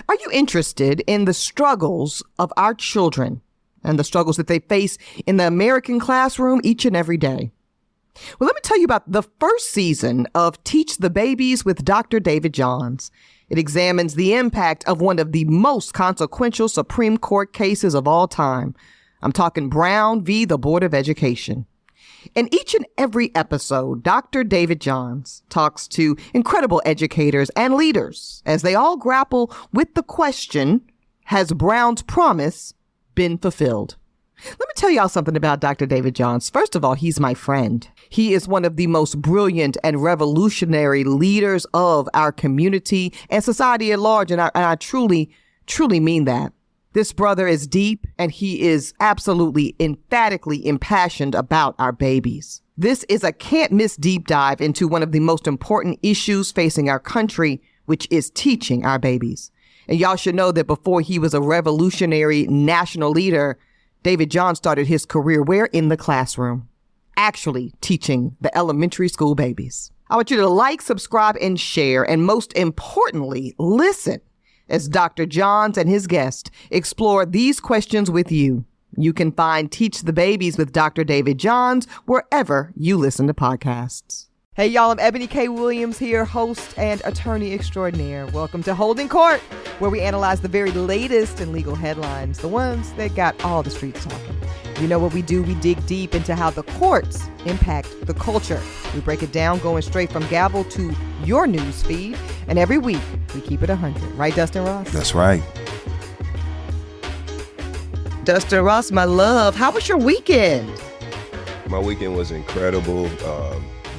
Are you interested in the struggles of our children and the struggles that they face in the American classroom each and every day? Well, let me tell you about the first season of Teach the Babies with Dr. David Johns. It examines the impact of one of the most consequential Supreme Court cases of all time. I'm talking Brown v. the Board of Education. In each and every episode, Dr. David Johns talks to incredible educators and leaders as they all grapple with the question, has Brown's promise been fulfilled? Let me tell y'all something about Dr. David Johns. First of all, he's my friend. He is one of the most brilliant and revolutionary leaders of our community and society at large, and I truly, truly mean that. This brother is deep, and he is absolutely emphatically impassioned about our babies. This is a can't-miss deep dive into one of the most important issues facing our country, which is teaching our babies. And y'all should know that before he was a revolutionary national leader, David Johns started his career where? In the classroom, actually teaching the elementary school babies. I want you to like, subscribe, and share, and most importantly, listen as Dr. Johns and his guest explore these questions with you. You can find Teach the Babies with Dr. David Johns wherever you listen to podcasts. Hey, y'all, I'm Eboni K. Williams here, host and attorney extraordinaire. Welcome to Holding Court, where we analyze the very latest in legal headlines, the ones that got all the streets talking. You know what we do? We dig deep into how the courts impact the culture. We break it down, going straight from gavel to your news feed. And every week, we keep it 100. Right, Dustin Ross? That's right. Dustin Ross, my love, how was your weekend? My weekend was incredible.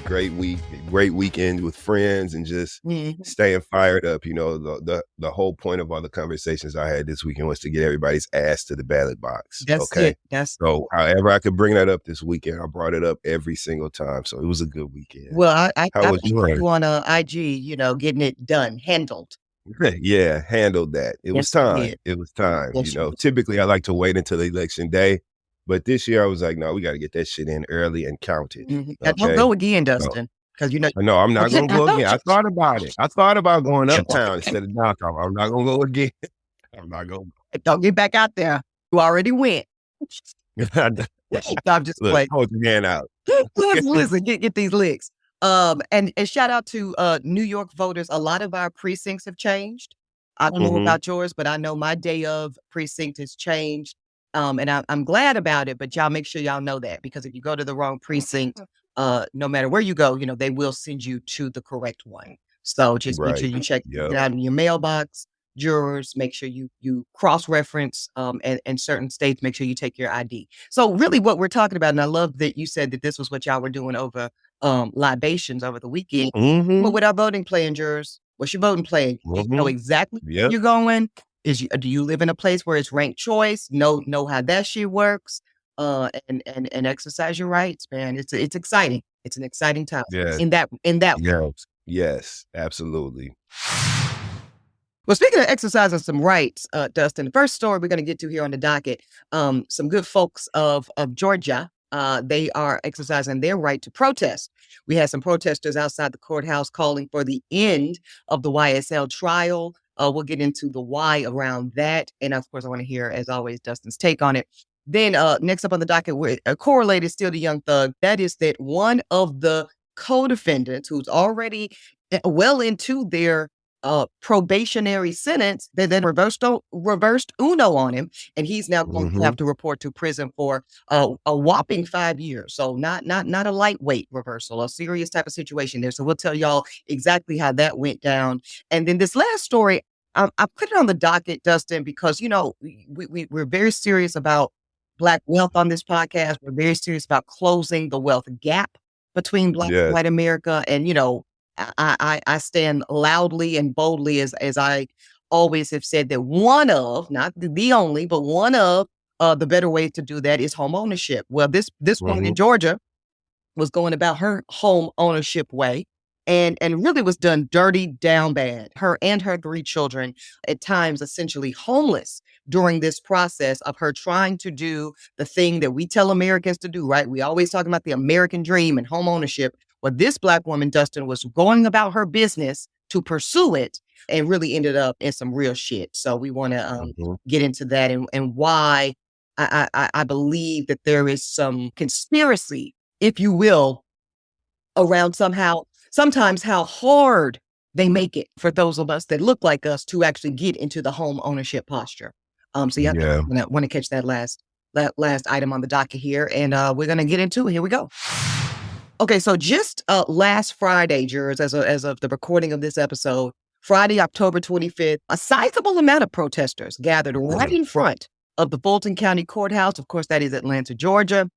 Great weekend with friends and just staying fired up. You know, the whole point of all the conversations I had this weekend was to get everybody's ass to the ballot box. That's okay. It. So however I could bring that up this weekend, I brought it up every single time. So it was a good weekend. Well, I was you on IG, getting it done, handled. Yeah, handled that. It was time. It was time. Yes, Typically I like to wait until election day. But this year I was like, no, we got to get that shit in early and counted. Mm-hmm. Okay? Don't go again, Dustin. Because No, I'm not going to go again. I thought about it. I thought about going uptown instead of downtown. I'm not going to go again. I'm not going. Don't get back out there. You already went. I'm just playing. Hold your hand out. Listen, get these licks. And shout out to New York voters. A lot of our precincts have changed. I don't know about yours, but I know my day of precinct has changed. And I'm glad about it, but y'all make sure y'all know that, because if you go to the wrong precinct, no matter where you go, they will send you to the correct one. So just make sure you check it out in your mailbox. Jurors, make sure you cross-reference, and certain states, make sure you take your ID. So really what we're talking about, and I love that you said that this was what y'all were doing over libations over the weekend. But with our voting plan, jurors, what's your voting plan? You know exactly where you're going. Do you live in a place where it's ranked choice? Know how that shit works, and exercise your rights, man. It's exciting. It's an exciting time. Yes. In that. Yes, absolutely. Well, speaking of exercising some rights, Dustin, the first story we're going to get to here on the docket, some good folks of Georgia, they are exercising their right to protest. We had some protesters outside the courthouse calling for the end of the YSL trial. We'll get into the why around that. And of course, I want to hear, as always, Dustin's take on it. Then next up on the docket, we're correlated still to Young Thug. That is that one of the co-defendants who's already well into their probationary sentence, they then reversed Uno on him. And he's now going to have to report to prison for a whopping 5 years. So not a lightweight reversal, a serious type of situation there. So we'll tell y'all exactly how that went down. And then this last story, I put it on the docket, Dustin, because, we're very serious about Black wealth on this podcast. We're very serious about closing the wealth gap between Black and white America. And, I stand loudly and boldly, as I always have said, that one of, not the only, but one of the better ways to do that is home ownership. Well, this woman in Georgia was going about her home ownership way. And really was done dirty down bad. Her and her 3 children, at times essentially homeless during this process of her trying to do the thing that we tell Americans to do, right? We always talk about the American dream and home ownership. Well, this Black woman, Dustin, was going about her business to pursue it. and really ended up in some real shit. So we want to Mhm. get into that and why I believe that there is some conspiracy, if you will, around sometimes how hard they make it for those of us that look like us to actually get into the home ownership posture. So yeah, Yeah. I want to catch that last item on the docket here, and we're gonna get into it. Here we go. Okay, so just last Friday, jurors, as of the recording of this episode, Friday, October 25th, a sizable amount of protesters gathered right in front of the Fulton County Courthouse. Of course, that is Atlanta, Georgia.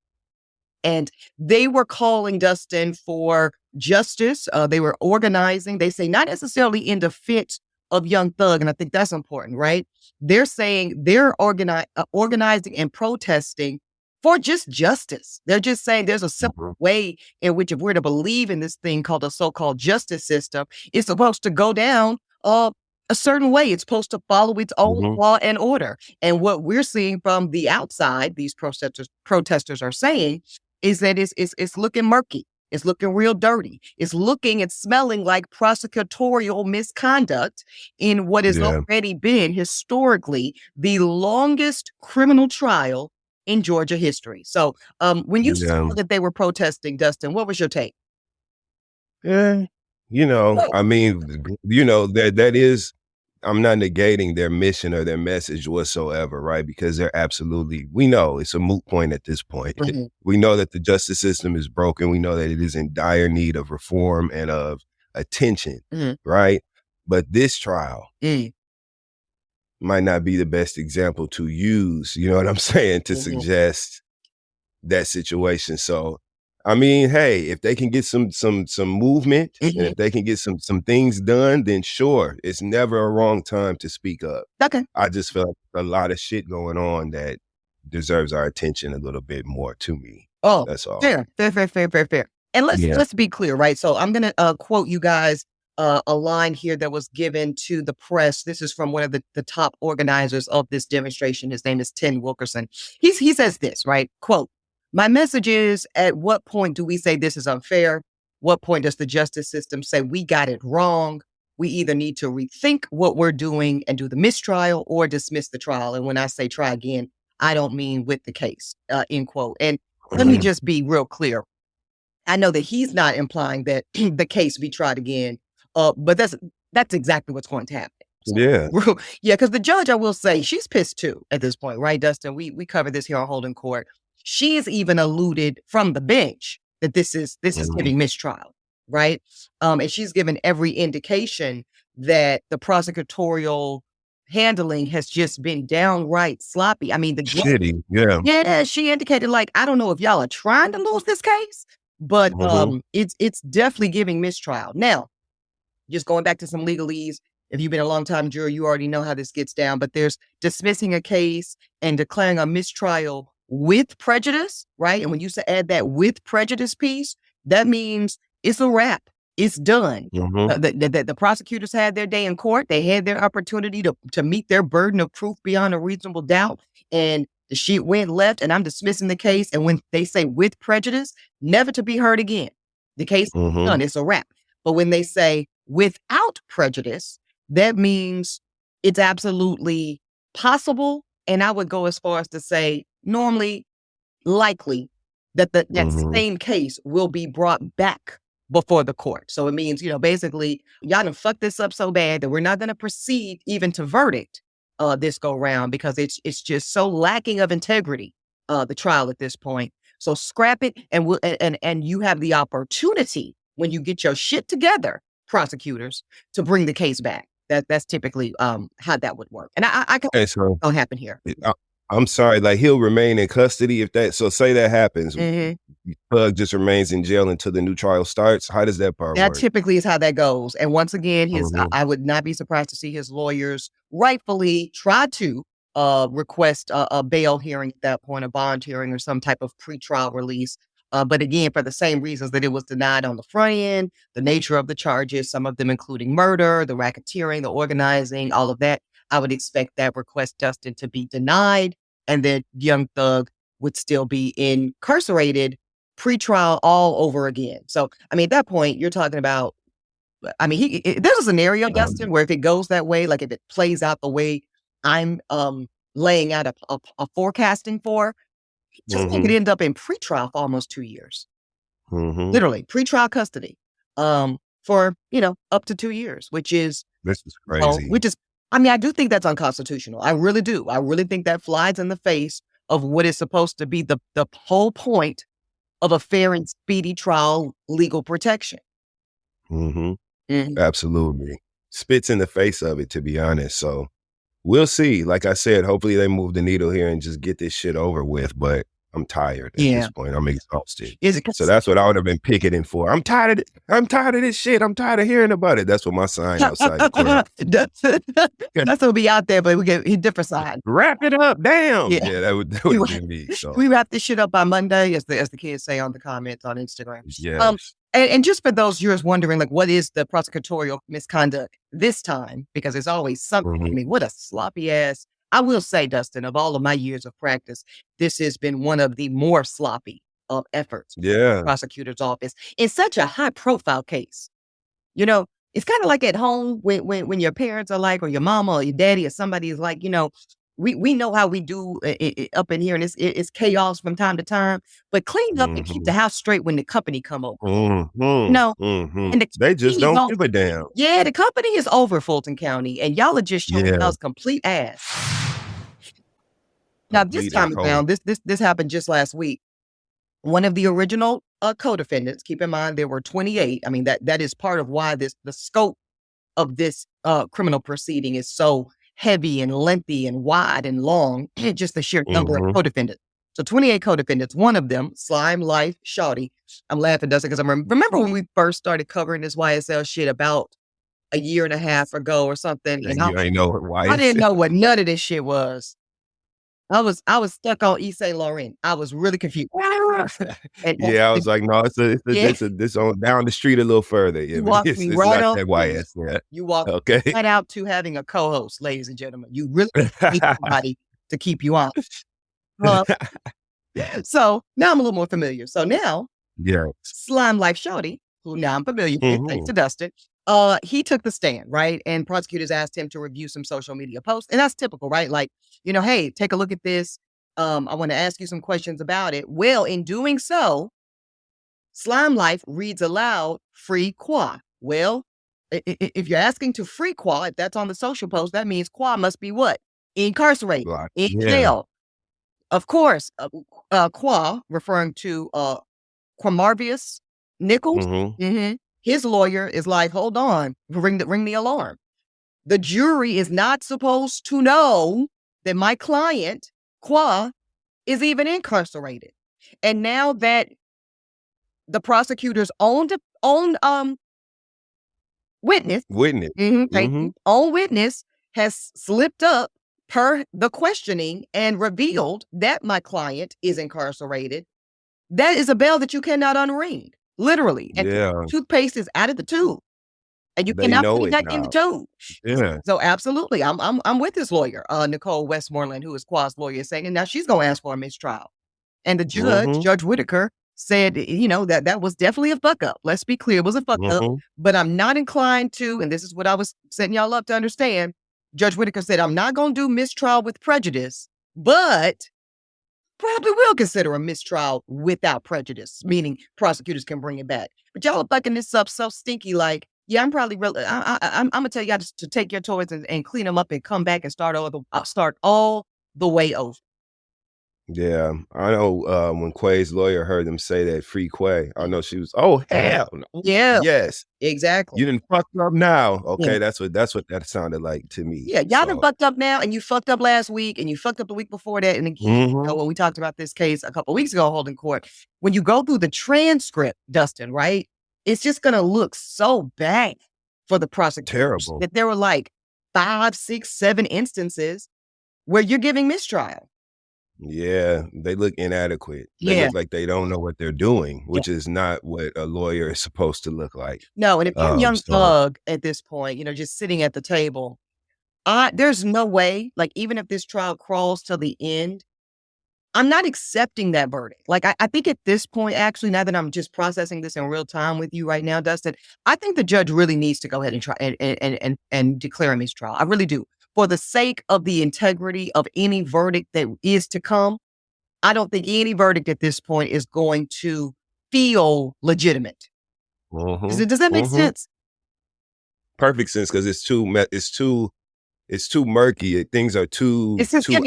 And they were calling, Dustin, for justice. They were organizing. They say not necessarily in defense of Young Thug. And I think that's important, right? They're saying they're organizing and protesting for just justice. They're just saying there's a simple way in which, if we're to believe in this thing called a so-called justice system, it's supposed to go down a certain way. It's supposed to follow its own law and order. And what we're seeing from the outside, these protesters are saying, is that it's looking murky. It's looking real dirty. It's smelling like prosecutorial misconduct in what has already been historically the longest criminal trial in Georgia history. So when you saw that they were protesting, Dustin, what was your take? Yeah. I mean, that is, I'm not negating their mission or their message whatsoever, right? Because we know it's a moot point at this point. We know that the justice system is broken. We know that it is in dire need of reform and of attention, right? But this trial might not be the best example to use, you know what I'm saying, to suggest that situation. So, I mean, hey, if they can get some movement and if they can get some things done, then sure, it's never a wrong time to speak up. Okay. I just feel like a lot of shit going on that deserves our attention a little bit more, to me. Oh, that's all. Fair. And let's be clear, right? So I'm gonna quote you guys a line here that was given to the press. This is from one of the top organizers of this demonstration. His name is Tim Wilkerson. He says this, right? Quote, "My message is, at what point do we say this is unfair? What point does the justice system say we got it wrong? We either need to rethink what we're doing and do the mistrial or dismiss the trial." And when I say try again, I don't mean with the case, end quote. And let me just be real clear. I know that he's not implying that the case be tried again, but that's exactly what's going to happen. So, yeah, because the judge, I will say, she's pissed too at this point, right, Dustin? We covered this here on Holding Court. She has even alluded from the bench that this is giving mistrial, right? And she's given every indication that the prosecutorial handling has just been downright sloppy. I mean, shitty, yeah. She indicated, like, I don't know if y'all are trying to lose this case, but it's definitely giving mistrial. Now, just going back to some legalese, if you've been a long time juror, you already know how this gets down, but there's dismissing a case and declaring a mistrial with prejudice, right? And when you add that with prejudice piece, that means it's a wrap. It's done. The prosecutors had their day in court. They had their opportunity to meet their burden of proof beyond a reasonable doubt. And the shit went left, and I'm dismissing the case. And when they say with prejudice, never to be heard again. The case is done. It's a wrap. But when they say without prejudice, that means it's absolutely possible. And I would go as far as to say normally likely that that same case will be brought back before the court. So it means, basically, y'all done fucked this up so bad that we're not going to proceed even to verdict this go round because it's just so lacking of integrity, the trial at this point. So scrap it, and you have the opportunity when you get your shit together, prosecutors, to bring the case back. That's typically how that would work. And I don't happen here. I'm sorry, like he'll remain in custody if that. So say that happens, Thug just remains in jail until the new trial starts. How does that part work? That typically is how that goes. And once again, I would not be surprised to see his lawyers rightfully try to request a bail hearing at that point, a bond hearing or some type of pretrial release. But again, for the same reasons that it was denied on the front end, the nature of the charges, some of them including murder, the racketeering, the organizing, all of that, I would expect that request, Dustin, to be denied, and that Young Thug would still be incarcerated pretrial all over again. So, I mean, at that point, you're talking about I mean, there's a scenario, Dustin, where if it goes that way, like if it plays out the way I'm laying out a forecasting for, just could end up in pretrial for almost 2 years. Literally, pretrial custody for, up to 2 years, which is This is crazy. I mean, I do think that's unconstitutional. I really do. I really think that flies in the face of what is supposed to be the whole point of a fair and speedy trial legal protection. Absolutely. Spits in the face of it, to be honest. So we'll see. Like I said, hopefully they move the needle here and just get this shit over with. But I'm tired at this point. I'm exhausted. So that's what I would have been picketing for. I'm tired of it. I'm tired of this shit. I'm tired of hearing about it. That's what my sign outside the court. That's what be out there, but we get a different sign. Wrap it up. Damn. Yeah, that would have been me. So. We wrap this shit up by Monday, as the kids say on the comments on Instagram. Yes. And just for those viewers wondering, like, what is the prosecutorial misconduct this time? Because it's always something. I mean, what a sloppy ass. I will say, Dustin, of all of my years of practice, this has been one of the more sloppy efforts. Yeah. Prosecutor's office in such a high profile case. It's kind of like at home when your parents are like, or your mama or your daddy or somebody is like, we know how we do it up in here, and it's chaos from time to time, but clean up and keep the house straight when the company come over. And they just don't give a damn. Yeah, the company is over Fulton County, and y'all are just showing us complete ass. Now, this time around, this happened just last week. One of the original co-defendants, keep in mind there were 28. I mean, that is part of why the scope of this criminal proceeding is so heavy and lengthy and wide and long, just the sheer number of co-defendants. So 28 co-defendants, one of them, Slime Life Shawty. I'm laughing, Dustin, because I remember when we first started covering this YSL shit about a year and a half ago or something. And I didn't know what YSL. I didn't know what none of this shit was. I was stuck on East St. Laurent. I was really confused. I was like, no, this on down the street a little further. You walked me right not that YS. You walked right out to having a co-host, ladies and gentlemen. You really need somebody to keep you on. So now I'm a little more familiar. So now, Slime Life Shorty, who now I'm familiar with, thanks to Dustin, he took the stand, right? And prosecutors asked him to review some social media posts. And that's typical, right? Like, hey, take a look at this. I want to ask you some questions about it. Well, in doing so, Slime Life reads aloud, free Qua. Well, if you're asking to free Qua, if that's on the social post, that means Qua must be what? Incarcerated, in jail. Of course, Qua, referring to Quamarvius Nichols, his lawyer is like, hold on, ring the alarm. The jury is not supposed to know that my client, Qua, is even incarcerated. And now that the prosecutor's own witness, own witness has slipped up per the questioning and revealed that my client is incarcerated, that is a bell that you cannot unring. Literally. And toothpaste is out of the tube. And you cannot put that in the tube. Yeah. So absolutely. I'm with this lawyer, Nicole Westmoreland, who is Qua's lawyer, saying, and now she's gonna ask for a mistrial. And the judge, Judge Whitaker, said, that was definitely a fuck up. Let's be clear, it was a fuck up. But I'm not inclined to, and this is what I was setting y'all up to understand. Judge Whitaker said, I'm not gonna do mistrial with prejudice, but probably will consider a mistrial without prejudice, meaning prosecutors can bring it back. But y'all are fucking this up so stinky, like, yeah, I'm probably really, I'm gonna tell y'all to take your toys and clean them up and come back and start all the way over. Yeah, I know when Quay's lawyer heard them say that, free Quay, I know she was, oh, hell no. Yeah. Yes. Exactly. You didn't fuck up now. Okay, that's what that sounded like to me. Yeah, y'all done fucked up now, and you fucked up last week, and you fucked up the week before that. And again, when we talked about this case a couple of weeks ago holding court, when you go through the transcript, Dustin, right, it's just going to look so bad for the prosecutor. Terrible. That there were like 5, 6, 7 instances where you're giving mistrial. Yeah, they look inadequate. They look like they don't know what they're doing, which is not what a lawyer is supposed to look like. No, and if you're a young thug at this point, just sitting at the table, there's no way, like even if this trial crawls to the end, I'm not accepting that verdict. Like, I think at this point, actually, now that I'm just processing this in real time with you right now, Dustin, I think the judge really needs to go ahead and try and declare a mistrial. I really do. For the sake of the integrity of any verdict that is to come, I don't think any verdict at this point is going to feel legitimate. Does that make sense? Perfect sense, because it's too murky. Things are too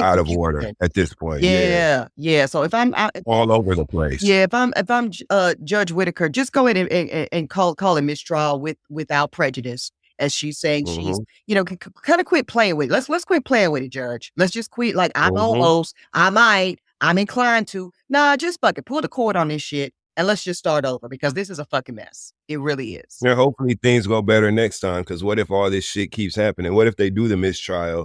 out of order at this point. Yeah. So if I'm all over the place. Yeah, if I'm Judge Whitaker, just go ahead and call a mistrial without prejudice, as she's saying. She's kind of quit playing with it. Let's quit playing with it, Judge. Let's just quit. Like, I'm almost, I'm inclined to. Nah, just fucking pull the cord on this shit and let's just start over, because this is a fucking mess. It really is. Yeah, hopefully things go better next time, because what if all this shit keeps happening? What if they do the mistrial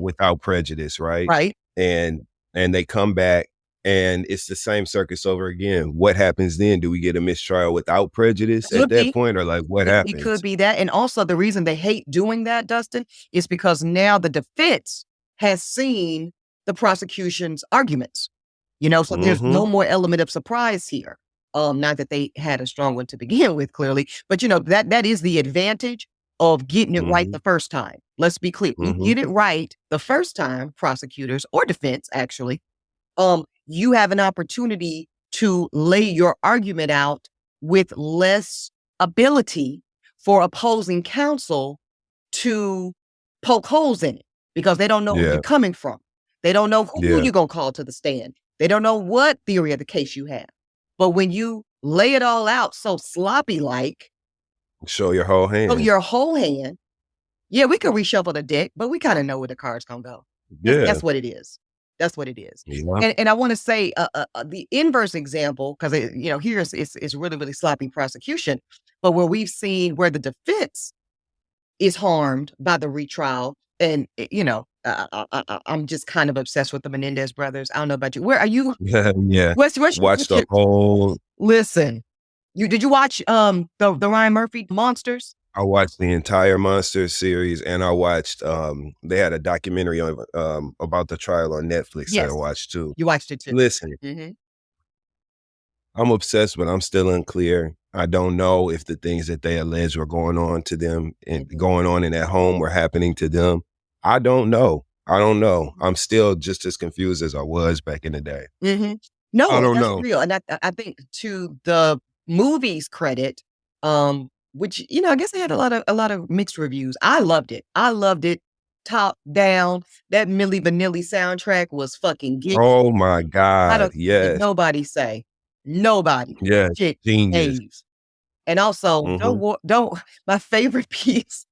without prejudice, right? Right. And they come back and it's the same circus over again. What happens then? Do we get a mistrial without prejudice at that point, or like what happens? It could be that. And also the reason they hate doing that, Dustin, is because now the defense has seen the prosecution's arguments. So there's no more element of surprise here. Not that they had a strong one to begin with, clearly, but that is the advantage of getting it right the first time. Let's be clear. You get it right the first time, prosecutors or defense, actually, you have an opportunity to lay your argument out with less ability for opposing counsel to poke holes in it, because they don't know where you're coming from. They don't know who you're going to call to the stand. They don't know what theory of the case you have. But when you lay it all out so sloppy-like, show your whole hand. Yeah, we could reshuffle the deck, but we kind of know where the card's gonna go. That's what it is. That's what it is. Yeah. And I want to say the inverse example, because here it's really, really sloppy prosecution, but where we've seen where the defense is harmed by the retrial, and I'm just kind of obsessed with the Menendez brothers. I don't know about you. Where are you? Yeah. Watch the whole. Listen, did you watch the Ryan Murphy Monsters? I watched the entire Monsters series, and I watched they had a documentary on about the trial on Netflix that I watched too. You watched it too. Listen, I'm obsessed, but I'm still unclear. I don't know if the things that they allege were going on to them and going on in that home were happening to them. I don't know. I'm still just as confused as I was back in the day. No, I don't know. Real. And I think, to the movie's credit, which, I guess they had a lot of mixed reviews. I loved it. Top down. That Milli Vanilli soundtrack was fucking geeky. Oh my God. Yes. Nobody say. Nobody. Yeah. Genius. And also, don't my favorite piece,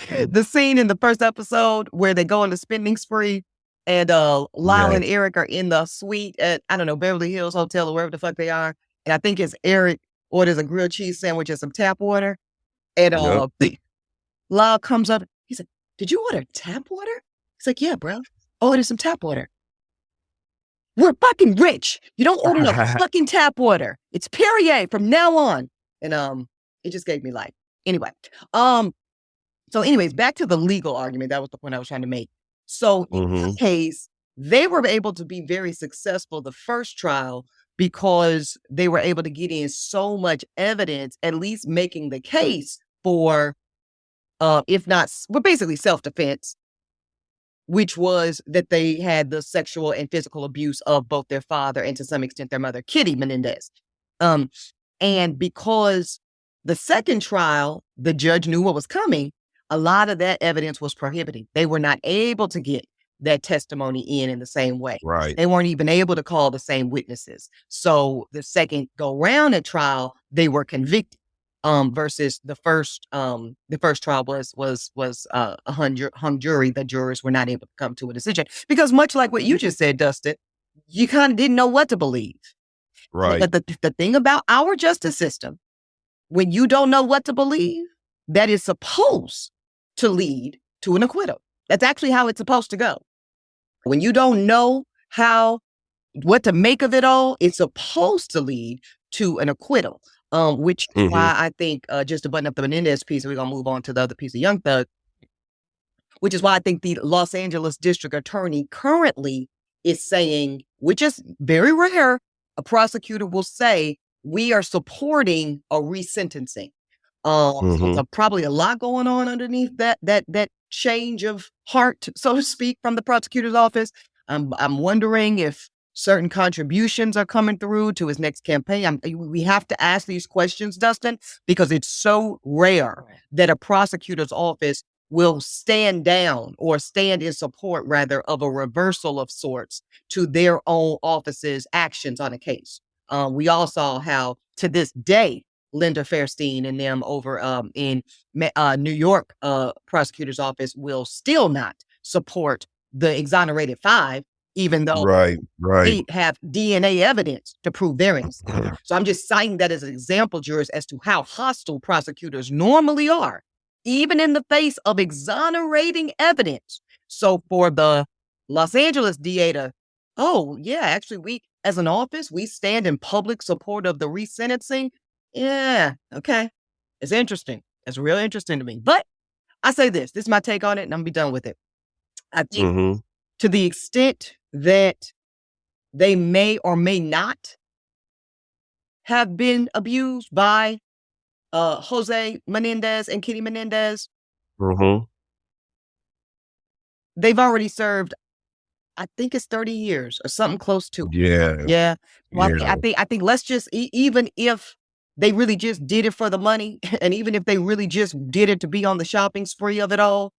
the scene in the first episode where they go on the spending spree, and Lyle and Eric are in the suite at, I don't know, Beverly Hills Hotel or wherever the fuck they are. And I think it's Eric orders a grilled cheese sandwich and some tap water. And Lyle comes up. He said, "Did you order tap water?" He's like, "Yeah, bro. I ordered some tap water." We're fucking rich. You don't order no fucking tap water. It's Perrier from now on. And it just gave me life. Anyway. So anyways, back to the legal argument. That was the point I was trying to make. So in this case, they were able to be very successful the first trial because they were able to get in so much evidence, at least making the case for, if not, well, basically self-defense, which was that they had the sexual and physical abuse of both their father and, to some extent, their mother, Kitty Menendez. And because the second trial, the judge knew what was coming, a lot of that evidence was prohibited. They were not able to get that testimony in the same way. Right. They weren't even able to call the same witnesses. So the second go round at trial, they were convicted. Versus the first trial was a hung jury. The jurors were not able to come to a decision because, much like what you just said, Dustin, you kind of didn't know what to believe. Right. But the thing about our justice system, when you don't know what to believe, that is supposed to lead to an acquittal. That's actually how it's supposed to go. When you don't know what to make of it all, it's supposed to lead to an acquittal. Which is why I think, just to button up the Menendez piece, we're going to move on to the other piece of Young Thug, which is why I think the Los Angeles district attorney currently is saying, which is very rare, a prosecutor will say, we are supporting a resentencing. So there's probably a lot going on underneath that change of heart, so to speak, from the prosecutor's office. I'm wondering if certain contributions are coming through to his next campaign. We have to ask these questions, Dustin, because it's so rare that a prosecutor's office will stand down or stand in support, rather, of a reversal of sorts to their own office's actions on a case. We all saw how, to this day, Linda Fairstein and them over in New York prosecutor's office will still not support the exonerated 5, even though they have DNA evidence to prove their innocence. So I'm just citing that as an example, jurors, as to how hostile prosecutors normally are, even in the face of exonerating evidence. So for the Los Angeles DA to, oh yeah, actually we, as an office, we stand in public support of the resentencing. Yeah, okay. It's interesting. It's real interesting to me. But I say this is my take on it, and I'm gonna be done with it. I think to the extent that they may or may not have been abused by Jose Menendez and Kitty Menendez, they've already served, I think it's 30 years or something close to it. Yeah. Well, I think let's just, even if they really just did it for the money, and even if they really just did it to be on the shopping spree of it all,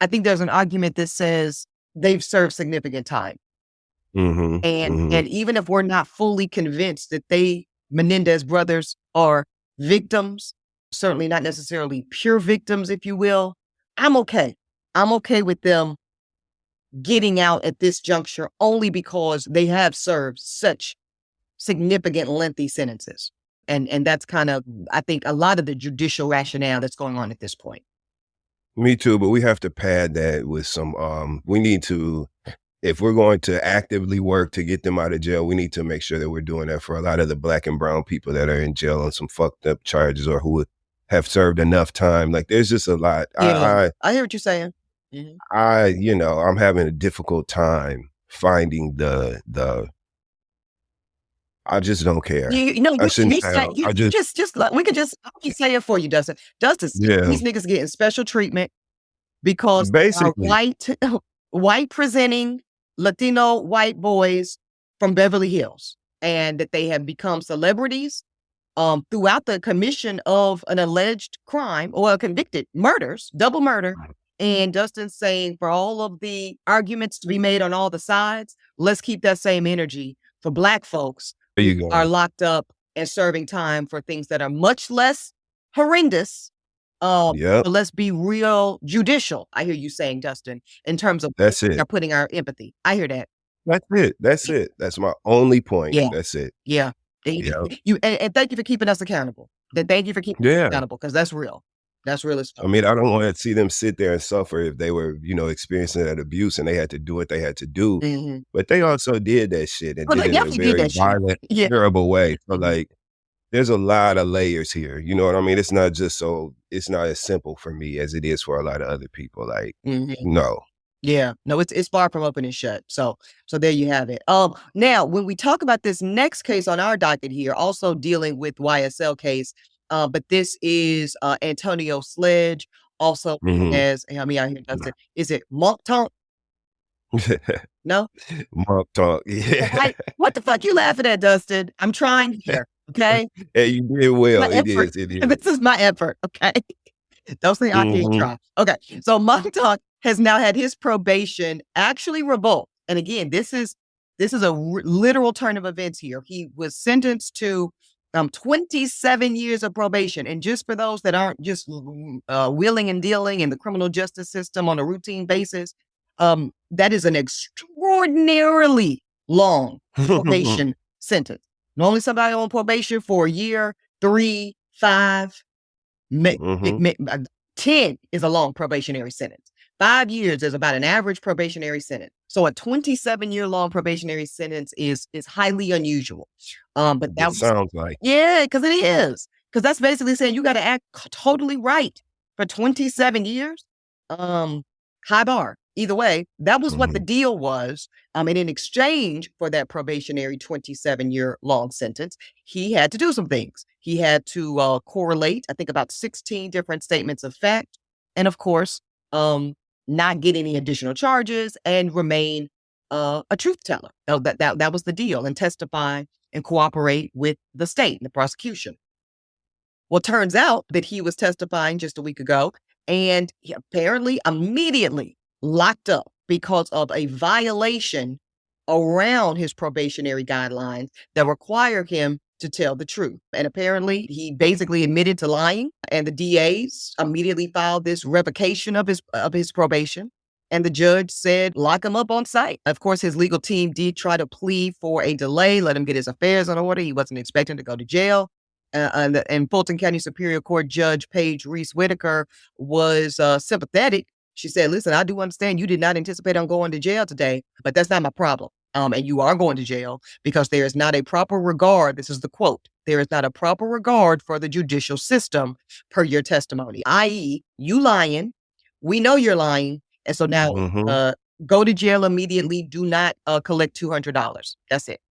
I think there's an argument that says they've served significant time. And even if we're not fully convinced that Menendez brothers are victims, certainly not necessarily pure victims, if you will, I'm okay. I'm okay with them getting out at this juncture only because they have served such significant, lengthy sentences. And that's kind of, I think, a lot of the judicial rationale that's going on at this point. Me too, but we have to pad that with some, we need to, if we're going to actively work to get them out of jail, we need to make sure that we're doing that for a lot of the Black and brown people that are in jail on some fucked up charges or who have served enough time. Like, there's just a lot. Yeah, I hear what you're saying. I'm having a difficult time finding I just don't care. We could just say it for you, Dustin. These niggas getting special treatment because basically white presenting Latino white boys from Beverly Hills, and that they have become celebrities throughout the commission of an alleged crime or convicted murders, double murder. And Dustin's saying, for all of the arguments to be made on all the sides, let's keep that same energy for Black folks who are locked up and serving time for things that are much less horrendous. So let's be real judicial. I hear you saying, Dustin, in terms of putting our empathy. I hear that. That's it. That's my only point. Yeah. That's it. Yeah. And thank you for keeping us accountable. Thank you for keeping us accountable, because that's real. That's real as fuck. I mean, I don't want to see them sit there and suffer if they were, experiencing that abuse and they had to do what they had to do. But they also did that shit and did it in a very violent, terrible way. So like, there's a lot of layers here. You know what I mean? It's not as simple for me as it is for a lot of other people. Like, no. Yeah, no, it's far from open and shut. So there you have it. Now, when we talk about this next case on our docket here, also dealing with YSL case, but this is Antonio Sledge, also as, I hear Dustin, is it Monk Tonk? No? Monk Tonk, yeah. What the fuck you laughing at, Dustin? I'm trying here, okay? Hey, you did well. It is. This is my effort, okay? Don't say I can't try. Okay, so Monk Tonk has now had his probation actually revoked. And again, this is a literal turn of events here. He was sentenced to 27 years of probation. And just for those that aren't just wheeling and dealing in the criminal justice system on a routine basis, that is an extraordinarily long probation sentence. Normally somebody on probation for a year, 3, 5, 10 is a long probationary sentence. 5 years is about an average probationary sentence. So a 27-year long probationary sentence is highly unusual. But that sounds like. Yeah, because it is. Because that's basically saying you got to act totally right for 27 years. High bar. Either way, that was what the deal was. And in exchange for that probationary 27-year long sentence, he had to do some things. He had to correlate, I think, about 16 different statements of fact. And of course, not get any additional charges and remain a truth teller. That was the deal, and testify and cooperate with the state and the prosecution. Well, turns out that he was testifying just a week ago, and he apparently immediately locked up because of a violation around his probationary guidelines that require him to tell the truth. And apparently he basically admitted to lying, and the DAs immediately filed this revocation of his probation. And the judge said, lock him up on site. Of course, his legal team did try to plead for a delay, let him get his affairs in order. He wasn't expecting to go to jail. And Fulton County Superior Court Judge Paige Reese Whitaker was sympathetic. She said, listen, I do understand you did not anticipate on going to jail today, but that's not my problem. And you are going to jail because there is not a proper regard. This is the quote. There is not a proper regard for the judicial system per your testimony, i.e. you lying. We know you're lying. And so now go to jail immediately. Do not collect $200. That's it.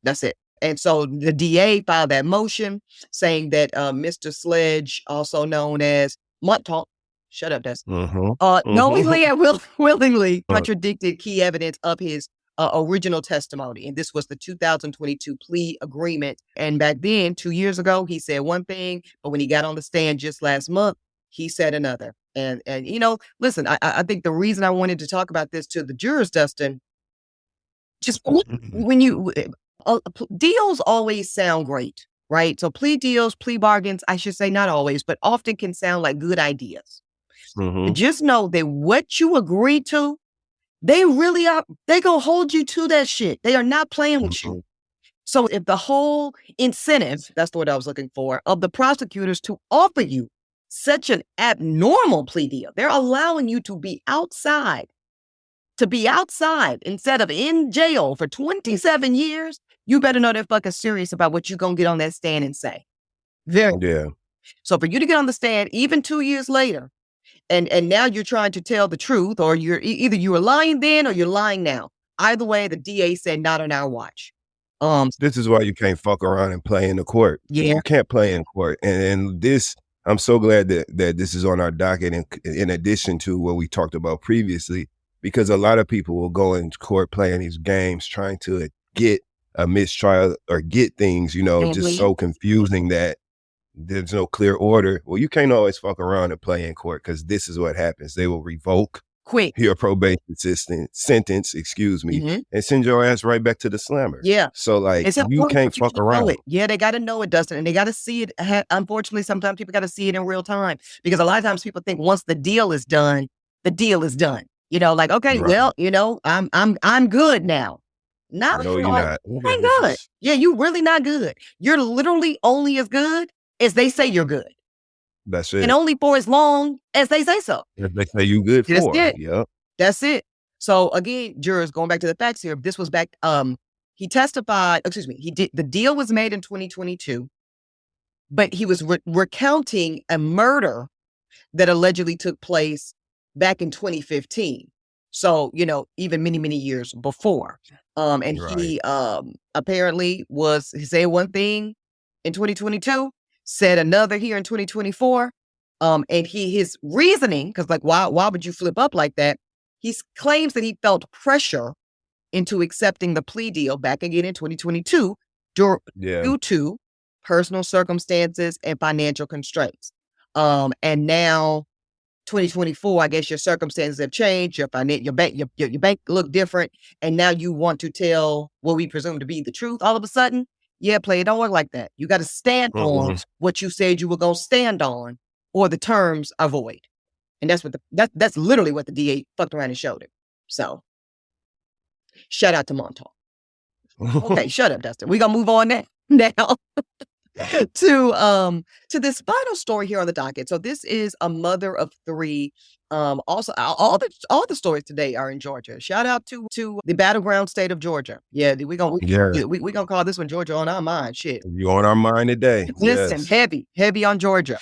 That's it. And so the DA filed that motion saying that Mr. Sledge, also known as Montauk, shut up, Dossie, knowingly and willingly contradicted key evidence of his original testimony. And this was the 2022 plea agreement. And back then, 2 years ago, he said one thing, but when he got on the stand just last month, he said another. And you know, listen, I think the reason I wanted to talk about this to the jurors, Dustin, just when you... deals always sound great, right? So plea deals, plea bargains, I should say not always, but often can sound like good ideas. Just know that what you agree to, they really are, they gonna hold you to that shit. They are not playing with you. So if the whole incentive, that's the word I was looking for, of the prosecutors to offer you such an abnormal plea deal, they're allowing you to be outside instead of in jail for 27 years, you better know they're fucking serious about what you're going to get on that stand and say. Yeah. So for you to get on the stand, even 2 years later, and now you're trying to tell the truth, or you're either you were lying then or you're lying now. Either way, the DA said not on our watch. This is why you can't fuck around and play in the court. Yeah. You can't play in court. And this, I'm so glad that this is on our docket in addition to what we talked about previously. Because a lot of people will go into court playing these games, trying to get a mistrial or get things, you know, just so confusing that there's no clear order. Well, you can't always fuck around and play in court because this is what happens. They will revoke your probation sentence, and send your ass right back to the slammer. Yeah. So like, you can't fuck around. Yeah, they got to know it, Dustin, and they got to see it. Unfortunately, sometimes people got to see it in real time because a lot of times people think once the deal is done, the deal is done. You know, like, okay, well, you know, I'm good now. No, you're not. You ain't good. Yeah, you really not good. You're literally only as good as they say you're good. That's it. And only for as long as they say so. If they say you good That's for it. Yep. That's it. So again, jurors, going back to the facts here, this was back, he testified, the deal was made in 2022, but he was recounting a murder that allegedly took place back in 2015. So, you know, even many, many years before. And he apparently he said one thing in 2022, said another here in 2024. And his reasoning, because like, why would you flip up like that? He claims that he felt pressure into accepting the plea deal back again in 2022 due to personal circumstances and financial constraints. And now 2024, I guess your circumstances have changed. Your bank look different, and now you want to tell what we presume to be the truth. All of a sudden, yeah, play it don't work like that. You got to stand on what you said you were gonna stand on, or the terms are void. And that's literally what the DA fucked around and showed him. So, shout out to Montauk. Okay, shut up, Dustin. We gonna move on now. to this final story here on the docket. So this is a mother of three. Also, all the stories today are in Georgia. Shout out to the battleground state of Georgia. Yeah, we gonna call this one Georgia on our mind. Shit, you on our mind today. Listen, heavy on Georgia.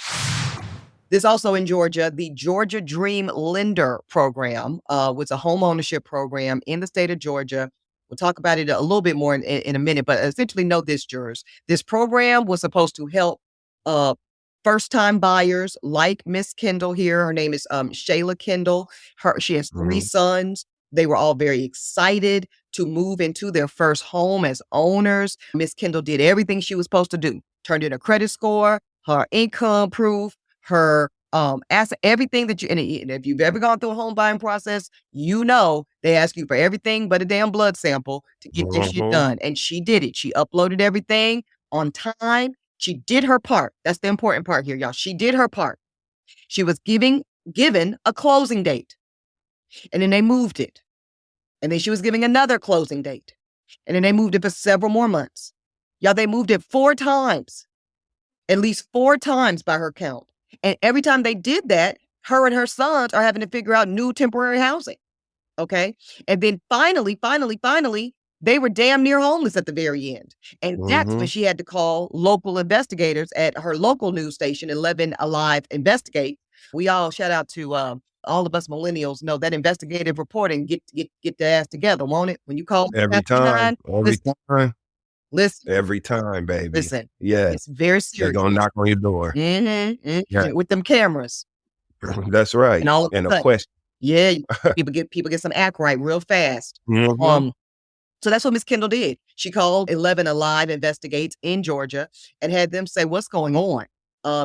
This also in Georgia, the Georgia Dream Lender Program was a homeownership program in the state of Georgia. We'll talk about it a little bit more in a minute, but essentially know this, jurors. This program was supposed to help first-time buyers like Miss Kendall here. Her name is Shayla Kendall. She has 3 sons. They were all very excited to move into their first home as owners. Miss Kendall did everything she was supposed to do. Turned in her credit score, her income proof, her asset, everything that and if you've ever gone through a home buying process, you know they ask you for everything but a damn blood sample to get this shit done. And she did it. She uploaded everything on time. She did her part. That's the important part here, y'all. She did her part. She was given a closing date. And then they moved it. And then she was giving another closing date. And then they moved it for several more months. Y'all, they moved it 4 times. At least 4 times by her count. And every time they did that, her and her sons are having to figure out new temporary housing. Okay. And then finally, they were damn near homeless at the very end. And that's when she had to call local investigators at her local news station, 11 Alive Investigate. We all shout out to all of us millennials know that investigative reporting, get the ass together, won't it? When you call every time. Listen. Every time, baby. Listen. Yeah. It's very serious. They're gonna knock on your door. Yeah. With them cameras. That's right. And all and a question. Yeah. people get some act right real fast. So that's what Miss Kendall did. She called 11 Alive Investigates in Georgia and had them say, what's going on?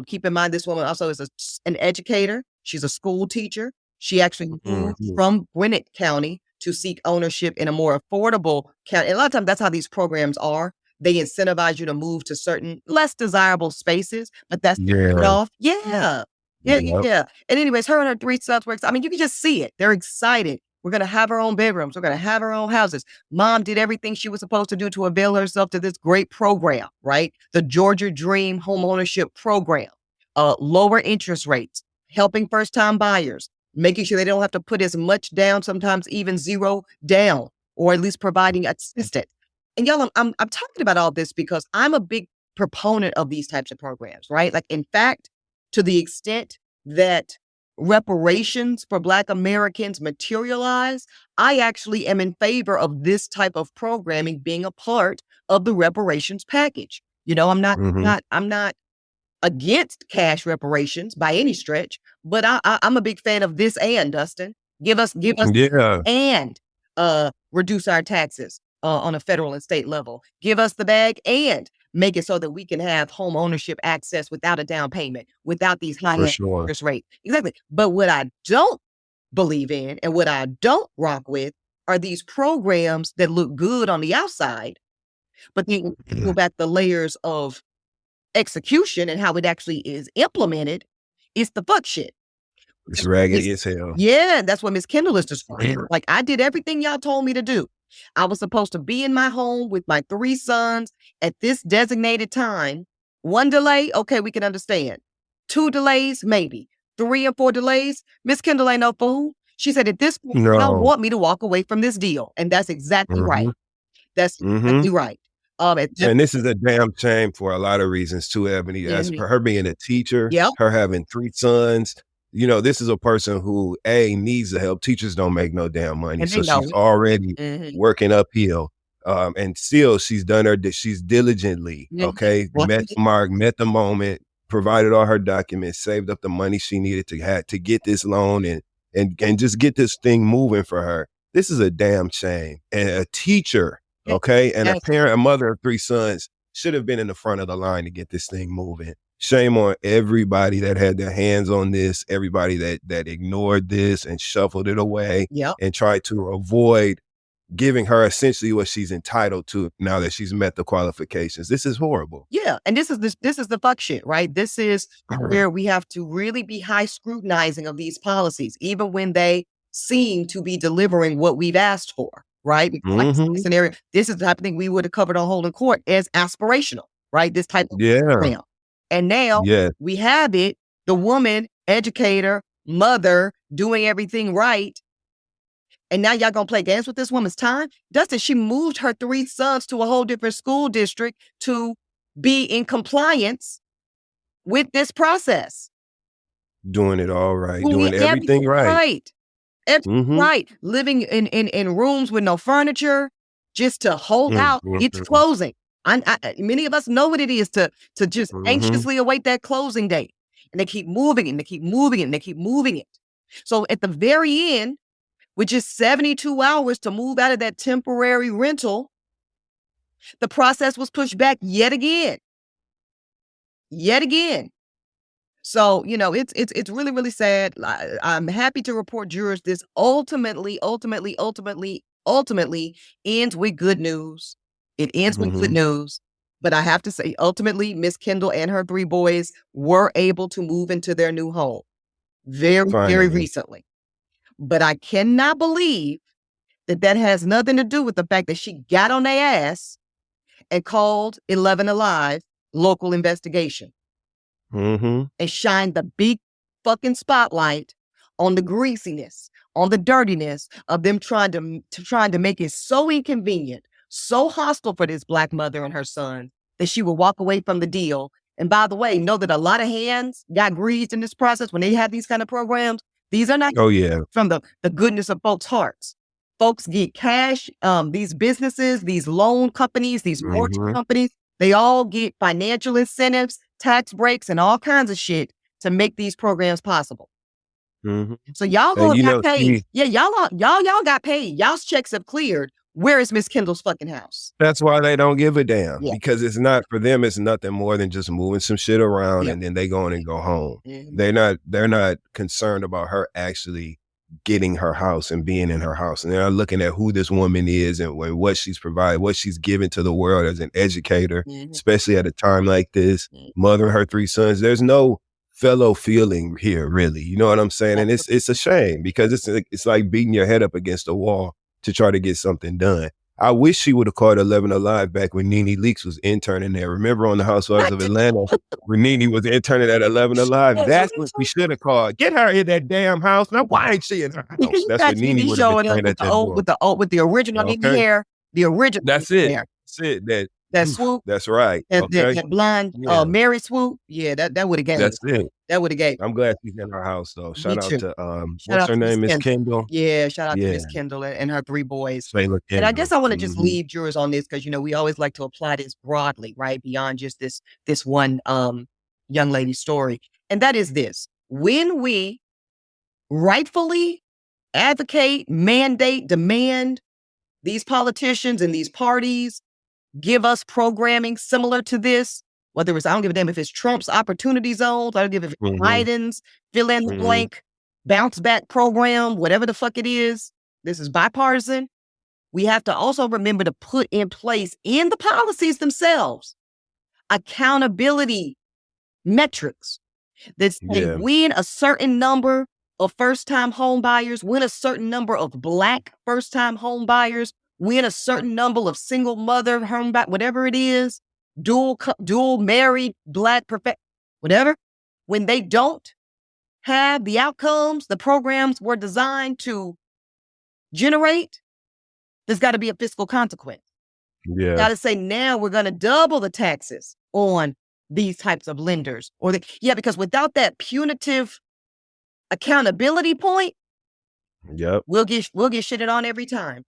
Keep in mind, this woman also is an educator. She's a school teacher. She actually moved from Gwinnett County to seek ownership in a more affordable county. And a lot of times that's how these programs are. They incentivize you to move to certain less desirable spaces, but that's off. Yeah. And anyways, her and her 3 sons were excited. I mean, you can just see it. They're excited. We're going to have our own bedrooms. We're going to have our own houses. Mom did everything she was supposed to do to avail herself to this great program, right? The Georgia Dream Homeownership Program, lower interest rates, helping first-time buyers, making sure they don't have to put as much down, sometimes even 0 down, or at least providing assistance. And y'all, I'm talking about all this because I'm a big proponent of these types of programs, right? Like, in fact, to the extent that reparations for Black Americans materialize, I actually am in favor of this type of programming being a part of the reparations package. You know, I'm not against cash reparations by any stretch, but I'm a big fan of this. And Dustin, give us and reduce our taxes on a federal and state level. Give us the bag and make it so that we can have home ownership access without a down payment, without these high interest rates. Exactly. But what I don't believe in and what I don't rock with are these programs that look good on the outside, but then go back the layers of execution and how it actually is implemented. It's the fuck shit. It's raggedy as hell. Yeah, that's what Miss Kendall is describing. Like, I did everything y'all told me to do. I was supposed to be in my home with my 3 sons at this designated time. 1 delay, okay, we can understand. 2 delays, maybe. 3 and 4 delays, Miss Kendall ain't no fool. She said, at this point, y'all want me to walk away from this deal. And that's exactly right. That's exactly right. And this is a damn shame for a lot of reasons too, Ebony. As for her being a teacher, her having 3 sons, you know, this is a person who needs the help. Teachers don't make no damn money, so she's already working uphill. And still, she's diligently met the mark, met the moment, provided all her documents, saved up the money she needed to get this loan and just get this thing moving for her. This is a damn shame. And a teacher. Okay. And a parent, a mother of 3 sons should have been in the front of the line to get this thing moving. Shame on everybody that had their hands on this, everybody that ignored this and shuffled it away and tried to avoid giving her essentially what she's entitled to now that she's met the qualifications. This is horrible. Yeah. And this is the fuck shit, right? This is where we have to really be high scrutinizing of these policies, even when they seem to be delivering what we've asked for. Right? Like scenario, this is the type of thing we would have covered on Holding Court as aspirational, right? This type of program. And now we have it, the woman, educator, mother, doing everything right. And now y'all gonna play games with this woman's time? Dustin, she moved her 3 sons to a whole different school district to be in compliance with this process. Doing it all right. Doing Doing everything right. right. Mm-hmm. Right. Living in rooms with no furniture just to hold out. It's Mm-hmm. closing. Many of us know what it is to just anxiously await that closing date. And they keep moving it, and they keep moving it, and they keep moving it. So at the very end, with just 72 hours to move out of that temporary rental, the process was pushed back yet again. Yet again. So, it's really, really sad. I'm happy to report, jurors, this ultimately ends with good news. It ends with good news. But I have to say, ultimately, Miss Kendall and her 3 boys were able to move into their new home very, very recently. But I cannot believe that has nothing to do with the fact that she got on their ass and called 11 Alive local investigation. And shine the big fucking spotlight on the greasiness, on the dirtiness of them trying to make it so inconvenient, so hostile for this Black mother and her son that she would walk away from the deal. And by the way, know that a lot of hands got greased in this process when they have these kind of programs. These are not from the goodness of folks' hearts. Folks get cash. These businesses, these loan companies, these mortgage companies, they all get financial incentives, tax breaks, and all kinds of shit to make these programs possible. So y'all got paid. Yeah, y'all got paid. Y'all's checks have cleared. Where is Miss Kendall's fucking house? That's why they don't give a damn. Yeah. Because it's not, for them, it's nothing more than just moving some shit around and then they go in and go home. They're not concerned about her actually getting her house and being in her house. And they're looking at who this woman is and what she's provided, what she's given to the world as an educator, especially at a time like this, mothering her 3 sons. There's no fellow feeling here, really. You know what I'm saying? And it's a shame because it's like beating your head up against a wall to try to get something done. I wish she would have called 11 Alive back when Nene Leakes was interning there. Remember on the Housewives of Atlanta when Nene was interning at 11 Alive? That's what we should have called. Get her in that damn house. Now, why ain't she in her house? That's what Nene would have been saying at that point. With the original Nene hair. The original. That's it. Hair. That's it. That swoop. That's right. That blonde Mary swoop. Yeah, that would have gave. That's it. That would have gave. I'm glad she's in her house though. Shout out to what's her name? Miss Kendall. Yeah, shout out to Miss Kendall and her 3 boys. And I guess I want to just leave jurors on this because we always like to apply this broadly, right? Beyond just this one young lady's story. And that is this. When we rightfully advocate, mandate, demand these politicians and these parties give us programming similar to this, whether it's, I don't give a damn if it's Trump's opportunity zones, I don't give a damn if it's Biden's fill in the blank, bounce back program, whatever the fuck it is. This is bipartisan. We have to also remember to put in place in the policies themselves accountability metrics that say when a certain number of first-time home buyers, when a certain number of Black first-time home buyers, when a certain number of single mother home buy, whatever it is, dual married Black whatever, when they don't have the outcomes the programs were designed to generate, there's got to be a fiscal consequence. Yeah, got to say now we're going to double the taxes on these types of lenders, because without that punitive accountability point, we'll get shitted on every time.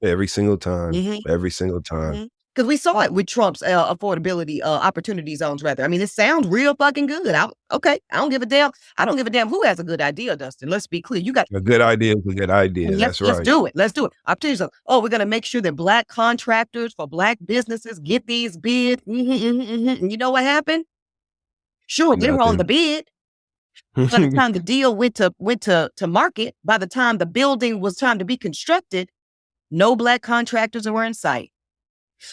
Every single time. Every single time. Because we saw it with Trump's affordability opportunity zones, rather. I mean, it sounds real fucking good. I don't give a damn. I don't give a damn who has a good idea, Dustin. Let's be clear. You got a good idea is a good idea. That's right. Let's do it. I'll tell you something. Oh, we're going to make sure that Black contractors for Black businesses get these bids. And you know what happened? Sure, they were on the bid. By the time the deal went to market, by the time the building was time to be constructed, no Black contractors were in sight.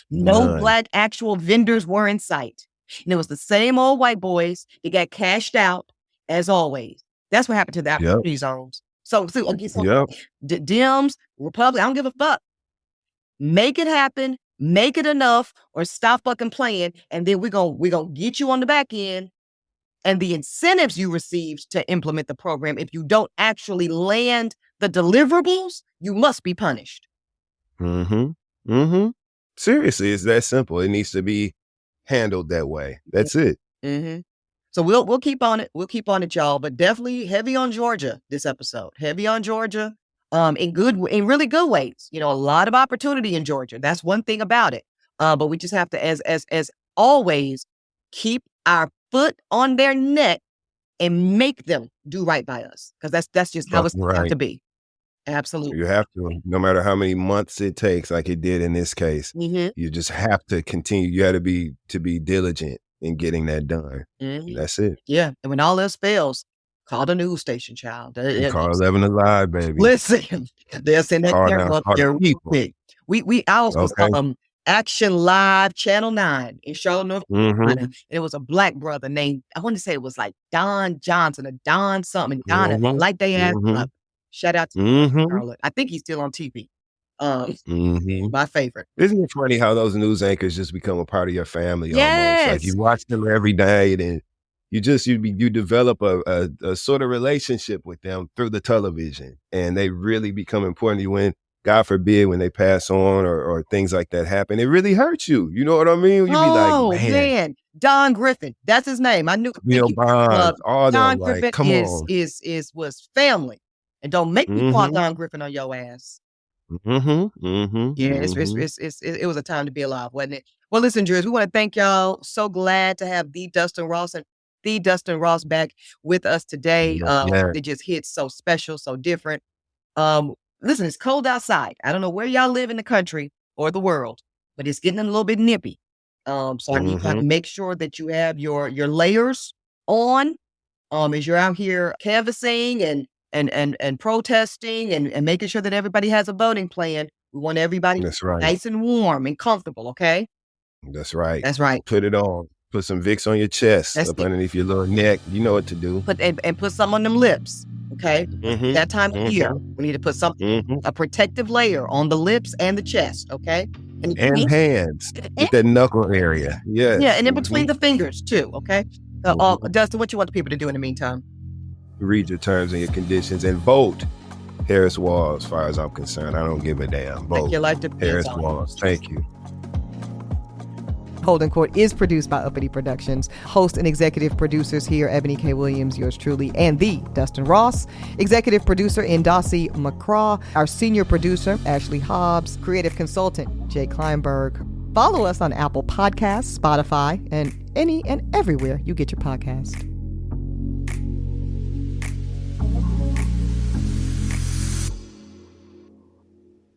No Black actual vendors were in sight. And it was the same old white boys that got cashed out as always. That's what happened to the opportunity zones. So Dems, Republic, I don't give a fuck. Make it happen, make it enough, or stop fucking playing. And then we're gonna get you on the back end. And the incentives you received to implement the program, if you don't actually land the deliverables, you must be punished. Seriously, it's that simple. It needs to be handled that way. That's it. So we'll keep on it. We'll keep on it, y'all. But definitely heavy on Georgia this episode. Heavy on Georgia. In really good ways. A lot of opportunity in Georgia. That's one thing about it. But we just have to, as always, keep our foot on their neck and make them do right by us. Because that's just how it's Right. have to be. Absolutely. You have to, no matter how many months it takes, like it did in this case. Mm-hmm. You just have to continue. You got to be diligent in getting that done. Mm-hmm. That's it. Yeah. And when all else fails, call the news station, child. Call 11 Alive, baby. Listen, they'll send that camera up there real quick. I also saw Action Live Channel 9 in Charlotte, North Carolina. It was a black brother named, I want to say it was like Don Johnson or Don something. Don, like they asked up. Shout out to Charlotte. I think he's still on TV. My favorite. Isn't it funny how those news anchors just become a part of your family Yes. almost? Like you watch them every day and you develop a sort of relationship with them through the television, and they really become important to you when, God forbid, when they pass on or things like that happen. It really hurts you. You know what I mean? You be like, man. Don Griffin. That's his name. I knew. Bonds, all Don them, Griffin like, come on. was family. And don't make me call Don Griffin on your ass. Yeah, it was a time to be alive, wasn't it? Well, listen, Drews, we want to thank y'all. So glad to have the Dustin Ross and the Dustin Ross back with us today. It just hits so special, so different. Listen, it's cold outside. I don't know where y'all live in the country or the world, but it's getting a little bit nippy. So I need to make sure that you have your layers on as you're out here canvassing and protesting and making sure that everybody has a voting plan. We want everybody nice and warm and comfortable, okay? That's right. That's right. Put it on. Put some Vicks on your chest, underneath your little neck. You know what to do. And put some on them lips, okay? That time of year, we need to put something, a protective layer on the lips and the chest, okay? And hands. With that knuckle area. Yes. Yeah, and in between the fingers too, okay? Dustin, what you want the people to do in the meantime? Read your terms and your conditions and vote Harris Wall. As far as I'm concerned, I don't give a damn. Vote your life depends Harris on Wall. Thank you. Holding Court is produced by Uppity Productions. Host and executive producers here, Eboni K. Williams, yours truly, and the Dustin Ross. Executive producer in Dossie, McCraw. Our senior producer, Ashley Hobbs. Creative consultant, Jay Kleinberg. Follow us on Apple Podcasts, Spotify, and any and everywhere you get your podcast.